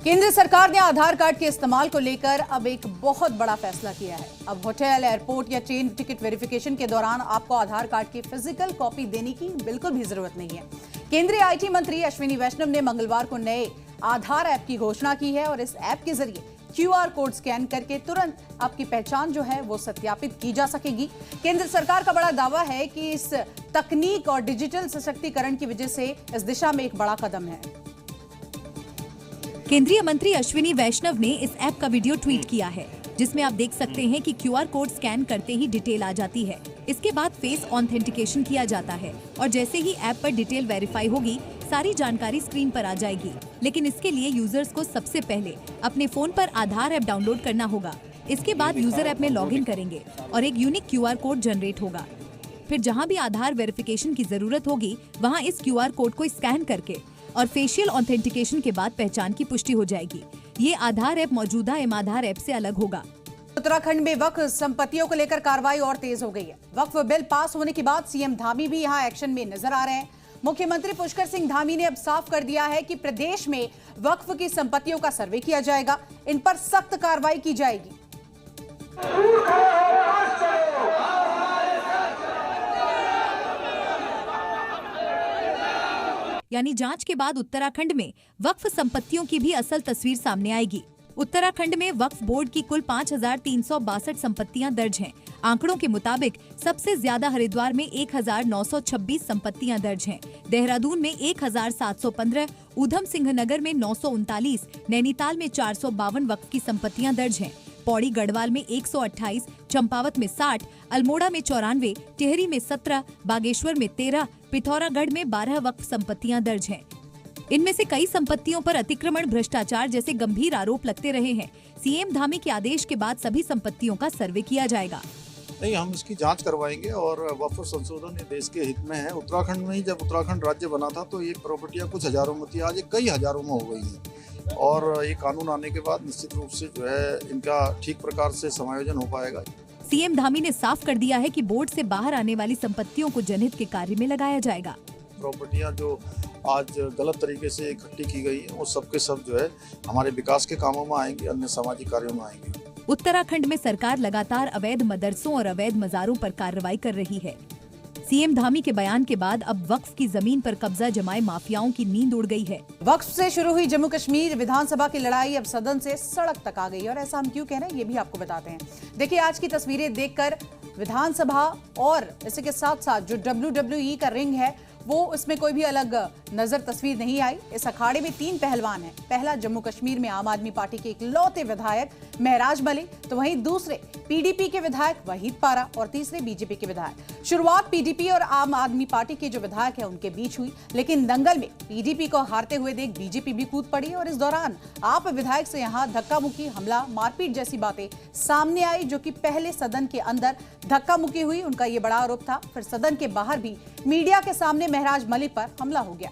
केंद्र सरकार ने आधार कार्ड के इस्तेमाल को लेकर अब एक बहुत बड़ा फैसला किया है। अब होटल, एयरपोर्ट या ट्रेन टिकट वेरिफिकेशन के दौरान आपको आधार कार्ड की फिजिकल कॉपी देने की बिल्कुल भी जरूरत नहीं है। केंद्रीय आईटी मंत्री अश्विनी वैष्णव ने मंगलवार को नए आधार ऐप की घोषणा की है और इस ऐप के जरिए QR कोड स्कैन करके तुरंत आपकी पहचान जो है वो सत्यापित की जा सकेगी। केंद्र सरकार का बड़ा दावा है कि इस तकनीक और डिजिटल सशक्तिकरण की वजह से इस दिशा में एक बड़ा कदम है। केंद्रीय मंत्री अश्विनी वैष्णव ने इस ऐप का वीडियो ट्वीट किया है, जिसमें आप देख सकते हैं कि QR कोड स्कैन करते ही डिटेल आ जाती है। इसके बाद फेस ऑथेंटिकेशन किया जाता है और जैसे ही ऐप पर डिटेल वेरीफाई होगी, सारी जानकारी स्क्रीन पर आ जाएगी। लेकिन इसके लिए यूजर्स को सबसे पहले अपने फोन पर आधार ऐप डाउनलोड करना होगा। इसके बाद यूजर ऐप में लॉगिन करेंगे और एक यूनिक QR कोड जनरेट होगा। फिर जहां भी आधार वेरिफिकेशन की जरूरत होगी, वहां इस QR कोड को स्कैन करके और फेशियल ऑथेंटिकेशन के बाद पहचान की पुष्टि हो जाएगी। ये आधार ऐप मौजूदा एम-आधार ऐप से अलग होगा। उत्तराखंड में वक्फ संपत्तियों को लेकर कार्रवाई और तेज हो गई है। वक्फ बिल पास होने के बाद सीएम धामी भी यहां एक्शन में नजर आ रहे हैं। मुख्यमंत्री पुष्कर सिंह धामी ने अब साफ कर दिया है कि प्रदेश में वक्फ की संपत्तियों का सर्वे किया जाएगा, इन पर सख्त कार्रवाई की जाएगी। यानी जांच के बाद उत्तराखंड में वक्फ संपत्तियों की भी असल तस्वीर सामने आएगी। उत्तराखंड में वक्फ बोर्ड की कुल 5,362 संपत्तियां दर्ज हैं। आंकड़ों के मुताबिक सबसे ज्यादा हरिद्वार में 1,926 संपत्तियां दर्ज हैं। देहरादून में 1,715, ऊधम सिंह नगर में 939, नैनीताल में 452 वक्फ की संपत्तियां दर्ज हैं। पौड़ी गढ़वाल में 128, चंपावत में 60, अल्मोड़ा में 94, टिहरी में 17, बागेश्वर में 13, पिथौरागढ़ में 12 वक्फ संपत्तियां दर्ज हैं। इनमें से कई संपत्तियों पर अतिक्रमण, भ्रष्टाचार जैसे गंभीर आरोप लगते रहे हैं। सीएम धामी के आदेश के बाद सभी संपत्तियों का सर्वे किया जाएगा। नहीं, हम इसकी जांच करवाएंगे और वक्फ संशोधन ये देश के हित में है। उत्तराखंड में ही जब उत्तराखंड राज्य बना था तो ये प्रॉपर्टियां कुछ हजारों में थी, आज ये कई हजारों में हो गई हैं और ये कानून आने के बाद निश्चित रूप से जो है इनका ठीक प्रकार से समायोजन हो पाएगा। सीएम धामी ने साफ कर दिया है कि बोर्ड से बाहर आने वाली संपत्तियों को जनहित के कार्य में लगाया जाएगा। प्रॉपर्टियां जो आज गलत तरीके से इकट्ठी की गई है वो सबके सब जो है हमारे विकास के कामों में आएंगे, अन्य सामाजिक कार्यों में आएंगे। उत्तराखंड में सरकार लगातार अवैध मदरसों और अवैध मज़ारों पर कार्रवाई कर रही है। सीएम धामी के बयान के बाद अब वक्फ की जमीन पर कब्जा जमाए माफियाओं की नींद उड़ गई है। वक्फ से शुरू हुई जम्मू कश्मीर विधानसभा की लड़ाई अब सदन से सड़क तक आ गई और ऐसा हम क्यों कह रहे हैं ये भी आपको बताते हैं। देखिए, आज की तस्वीरें देखकर विधानसभा और इसी के साथ साथ जो WWE का रिंग है वो उसमें कोई भी अलग नजर तस्वीर नहीं आई। इस अखाड़े में 3 पहलवान हैं। पहला जम्मू कश्मीर में आम आदमी पार्टी के इकलौते विधायक महराज मलिक, तो वहीं दूसरे PDP के विधायक वहीद पारा और तीसरे BJP के विधायक। शुरुआत PDP और आम आदमी पार्टी के जो विधायक है उनके बीच हुई, लेकिन दंगल में PDP को हारते हुए देख BJP भी कूद पड़ी और इस दौरान आप विधायक से यहाँ धक्का मुक्की, हमला, मारपीट जैसी बातें सामने आई, जो कि पहले सदन के अंदर धक्का मुक्की हुई, उनका ये बड़ा आरोप था। फिर सदन के बाहर भी मीडिया के सामने महराज मलिक पर हमला हो गया।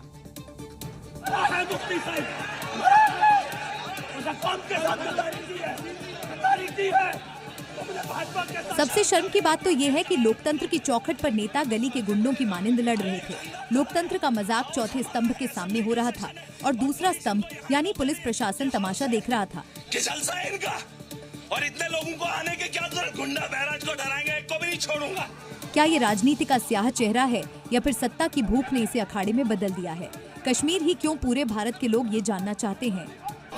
सबसे शर्म की बात तो ये है कि लोकतंत्र की चौखट पर नेता गली के गुंडों की मानिंद लड़ रहे थे। लोकतंत्र का मजाक चौथे स्तंभ के सामने हो रहा था और दूसरा स्तंभ यानी पुलिस प्रशासन तमाशा देख रहा था। और इतने लोगों को आने के क्या जरूरत? गुंडा महराज को डराएंगे, एक को भी नहीं छोड़ूंगा। क्या ये राजनीति का स्याह चेहरा है या फिर सत्ता की भूख ने इसे अखाड़े में बदल दिया है? कश्मीर ही क्यों, पूरे भारत के लोग ये जानना चाहते हैं।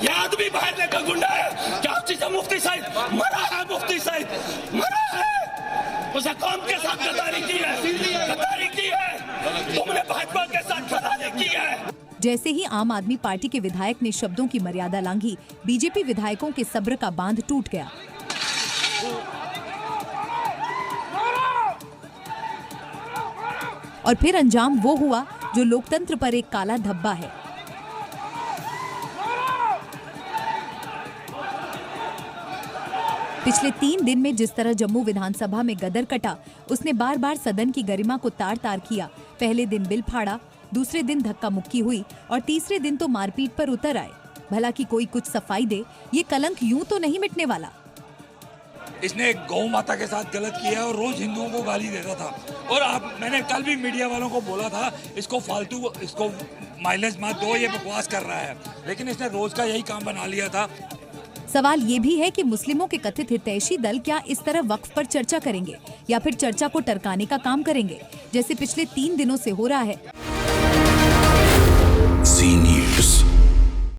ये आदमी बाहर का गुंडा है क्या? मुफ्ती साहिब मरा है, मुफ्ती साहिब मरा है। उसे कौम के साथ गद्दारी की है, गद्दारी की है। तुमने भाजपा के साथ गद्दारी की है। जैसे ही आम आदमी पार्टी के विधायक ने शब्दों की मर्यादा लांघी, BJP विधायकों के सब्र का बांध टूट गया। और फिर अंजाम वो हुआ जो लोकतंत्र पर एक काला धब्बा है। पिछले 3 दिन में जिस तरह जम्मू विधानसभा में गदर कटा, उसने बार बार सदन की गरिमा को तार तार किया। पहले दिन बिल फाड़ा, दूसरे दिन धक्का मुक्की हुई और तीसरे दिन तो मारपीट पर उतर आए। भला कि कोई कुछ सफाई दे, ये कलंक यूं तो नहीं मिटने वाला। इसने गौ माता के साथ गलत किया और रोज हिंदुओं को गाली देता था। और मैंने कल भी मीडिया वालों को बोला था, इसको फालतू, इसको माइलेज मत दो, ये बकवास कर रहा है। लेकिन इसने रोज का यही काम बना लिया था। सवाल ये भी है कि मुस्लिमों के कथित हितैषी दल क्या इस तरह वक्फ पर चर्चा करेंगे या फिर चर्चा को टरकाने का काम करेंगे, जैसे पिछले 3 दिनों से हो रहा है।